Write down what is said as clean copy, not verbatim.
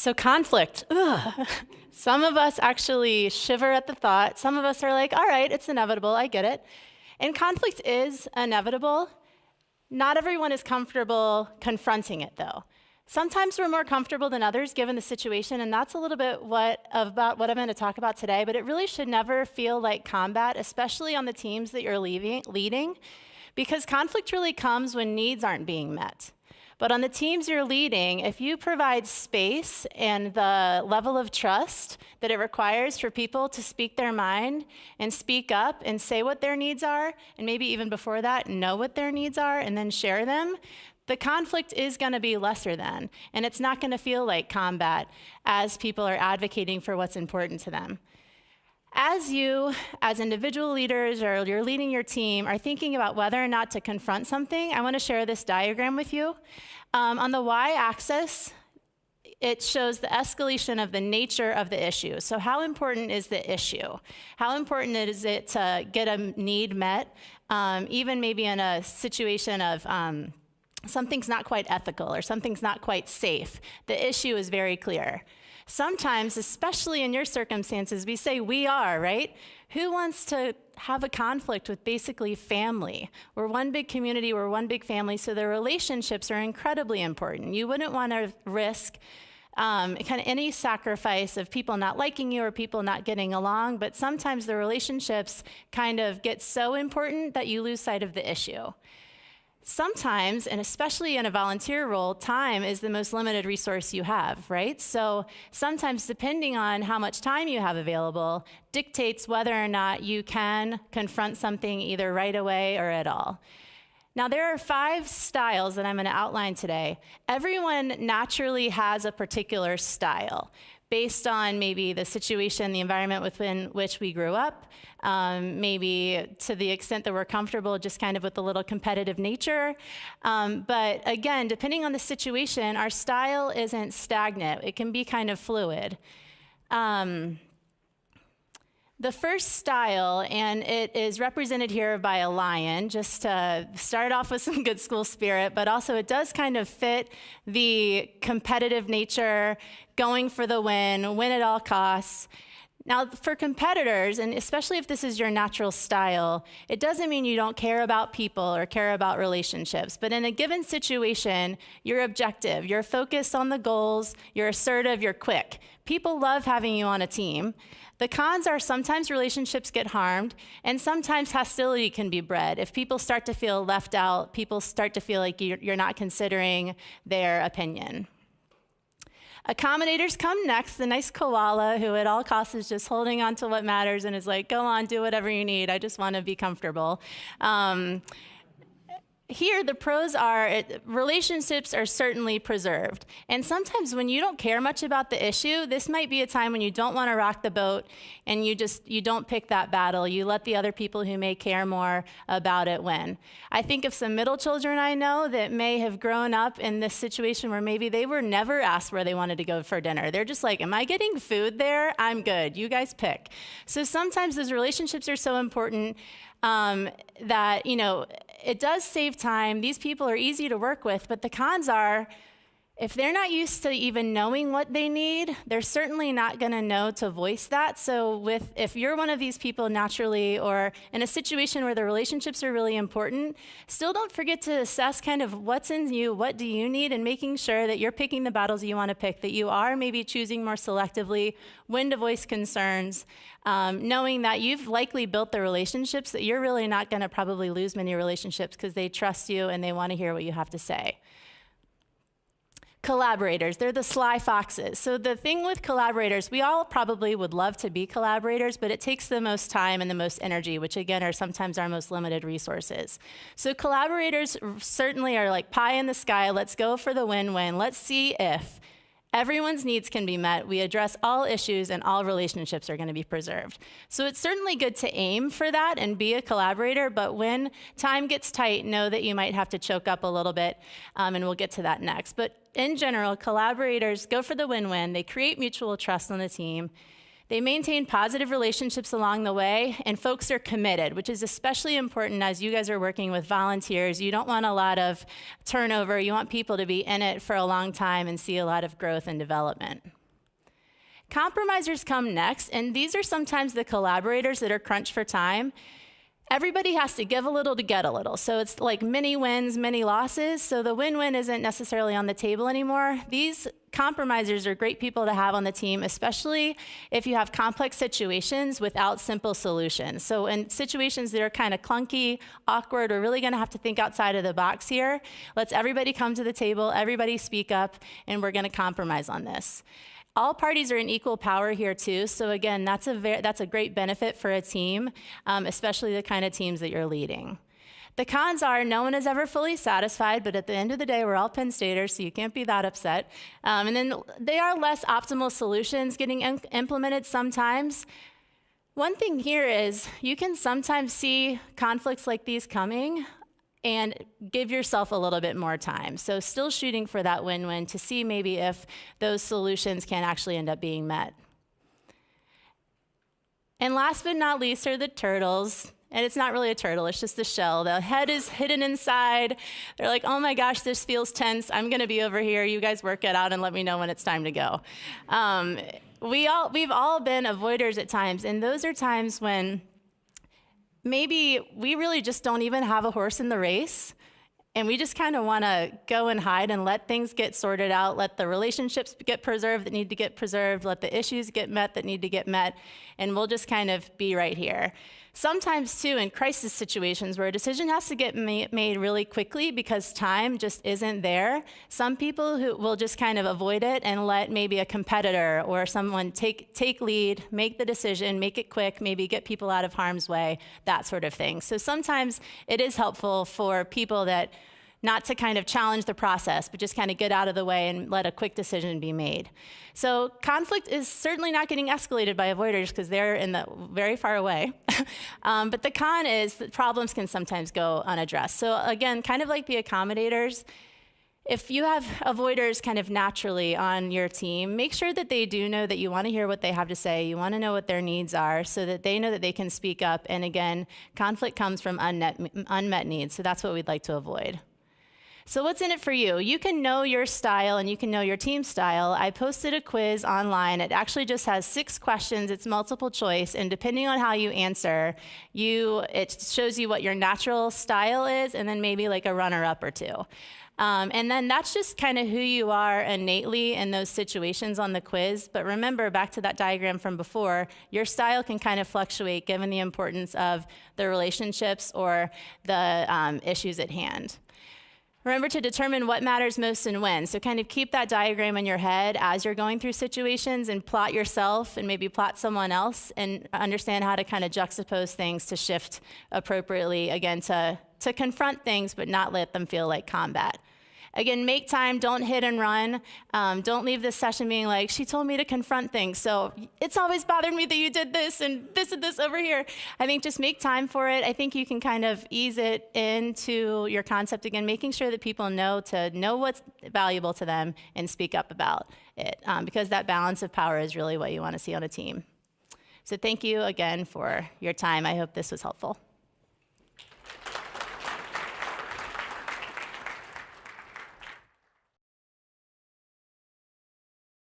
So conflict, ugh. Some of us actually shiver at the thought. Some of us are like, all right, it's inevitable, I get it. And conflict is inevitable. Not everyone is comfortable confronting it, though. Sometimes we're more comfortable than others given the situation, and that's a little bit about what I'm going to talk about today, but it really should never feel like combat, especially on the teams that you're leading, because conflict really comes when needs aren't being met. But on the teams you're leading, if you provide space and the level of trust that it requires for people to speak their mind and speak up and say what their needs are, and maybe even before that, know what their needs are and then share them, the conflict is going to be lesser than, and it's not going to feel like combat as people are advocating for what's important to them. As you, as individual leaders, or you're leading your team, are thinking about whether or not to confront something, I want to share this diagram with you. On the y-axis, it shows the escalation of the nature of the issue. So how important is the issue? How important is it to get a need met, even maybe in a situation of something's not quite ethical or something's not quite safe? The issue is very clear. Sometimes, especially in your circumstances, we say we are, right? Who wants to have a conflict with basically family? We're one big community, we're one big family, so the relationships are incredibly important. You wouldn't want to risk kind of any sacrifice of people not liking you or people not getting along, but sometimes the relationships kind of get so important that you lose sight of the issue. Sometimes, and especially in a volunteer role, time is the most limited resource you have, right? So sometimes, depending on how much time you have available, dictates whether or not you can confront something either right away or at all. Now, there are 5 styles that I'm going to outline today. Everyone naturally has a particular style based on maybe the situation, the environment within which we grew up, maybe to the extent that we're comfortable just kind of with a little competitive nature. But again, depending on the situation, our style isn't stagnant. It can be kind of fluid. The first style, and it is represented here by a lion, just to start off with some good school spirit, but also it does kind of fit the competitive nature, going for the win at all costs. Now, for competitors, and especially if this is your natural style, it doesn't mean you don't care about people or care about relationships, but in a given situation, you're objective, you're focused on the goals, you're assertive, you're quick. People love having you on a team. The cons are sometimes relationships get harmed, and sometimes hostility can be bred. If people start to feel left out, people start to feel like you're not considering their opinion. Accommodators come next, the nice koala who at all costs is just holding on to what matters and is like, go on, do whatever you need, I just want to be comfortable. Here, the pros are relationships are certainly preserved. And sometimes when you don't care much about the issue, this might be a time when you don't want to rock the boat and you don't pick that battle. You let the other people who may care more about it win. I think of some middle children I know that may have grown up in this situation where maybe they were never asked where they wanted to go for dinner. They're just like, am I getting food there? I'm good. You guys pick. So sometimes those relationships are so important that, it does save time. These people are easy to work with, but the cons are, if they're not used to even knowing what they need, they're certainly not going to know to voice that. So if you're one of these people naturally, or in a situation where the relationships are really important, still don't forget to assess kind of what's in you, what do you need, and making sure that you're picking the battles you want to pick, that you are maybe choosing more selectively when to voice concerns, knowing that you've likely built the relationships, that you're really not going to probably lose many relationships because they trust you and they want to hear what you have to say. Collaborators, they're the sly foxes. So the thing with collaborators, we all probably would love to be collaborators, but it takes the most time and the most energy, which again are sometimes our most limited resources. So collaborators certainly are like pie in the sky, let's go for the win-win, let's see if everyone's needs can be met, we address all issues, and all relationships are going to be preserved. So it's certainly good to aim for that and be a collaborator, but when time gets tight, know that you might have to choke up a little bit, and we'll get to that next. But in general, collaborators go for the win-win. They create mutual trust on the team. They maintain positive relationships along the way, and folks are committed, which is especially important as you guys are working with volunteers. You don't want a lot of turnover. You want people to be in it for a long time and see a lot of growth and development. Compromisers come next, and these are sometimes the collaborators that are crunched for time. Everybody has to give a little to get a little. So it's like many wins, many losses. So the win-win isn't necessarily on the table anymore. These compromisers are great people to have on the team, especially if you have complex situations without simple solutions. So in situations that are kind of clunky, awkward, we're really gonna have to think outside of the box here. Let's everybody come to the table, everybody speak up, and we're gonna compromise on this. All parties are in equal power here too, so again, that's a great benefit for a team, especially the kind of teams that you're leading. The cons are no one is ever fully satisfied, but at the end of the day, we're all Penn Staters, so you can't be that upset. And then they are less optimal solutions getting implemented sometimes. One thing here is you can sometimes see conflicts like these coming and give yourself a little bit more time. So still shooting for that win-win to see maybe if those solutions can actually end up being met. And last but not least are the turtles. And it's not really a turtle, it's just a shell. The head is hidden inside. They're like, oh my gosh, this feels tense. I'm gonna be over here. You guys work it out and let me know when it's time to go. We've all been avoiders at times, and those are times when maybe we really just don't even have a horse in the race, and we just kind of want to go and hide and let things get sorted out, let the relationships get preserved that need to get preserved, let the issues get met that need to get met, and we'll just kind of be right here. Sometimes, too, in crisis situations where a decision has to get made really quickly because time just isn't there, some people who will just kind of avoid it and let maybe a competitor or someone take lead, make the decision, make it quick, maybe get people out of harm's way, that sort of thing. So sometimes it is helpful for people that not to kind of challenge the process, but just kind of get out of the way and let a quick decision be made. So conflict is certainly not getting escalated by avoiders because they're very far away. But the con is that problems can sometimes go unaddressed. So again, kind of like the accommodators, if you have avoiders kind of naturally on your team, make sure that they do know that you want to hear what they have to say, you want to know what their needs are so that they know that they can speak up. And again, conflict comes from unmet needs, so that's what we'd like to avoid. So what's in it for you? You can know your style and you can know your team style. I posted a quiz online. It actually just has 6 questions. It's multiple choice, and depending on how you answer, it shows you what your natural style is and then maybe like a runner-up or 2. And then that's just kind of who you are innately in those situations on the quiz. But remember, back to that diagram from before, your style can kind of fluctuate given the importance of the relationships or the issues at hand. Remember to determine what matters most and when. So kind of keep that diagram in your head as you're going through situations and plot yourself and maybe plot someone else and understand how to kind of juxtapose things to shift appropriately, again, to confront things but not let them feel like combat. Again, make time, don't hit and run. Don't leave this session being like, she told me to confront things, so it's always bothered me that you did this and this over here. I think just make time for it. I think you can kind of ease it into your concept again, making sure that people know what's valuable to them and speak up about it, because that balance of power is really what you want to see on a team. So thank you again for your time. I hope this was helpful.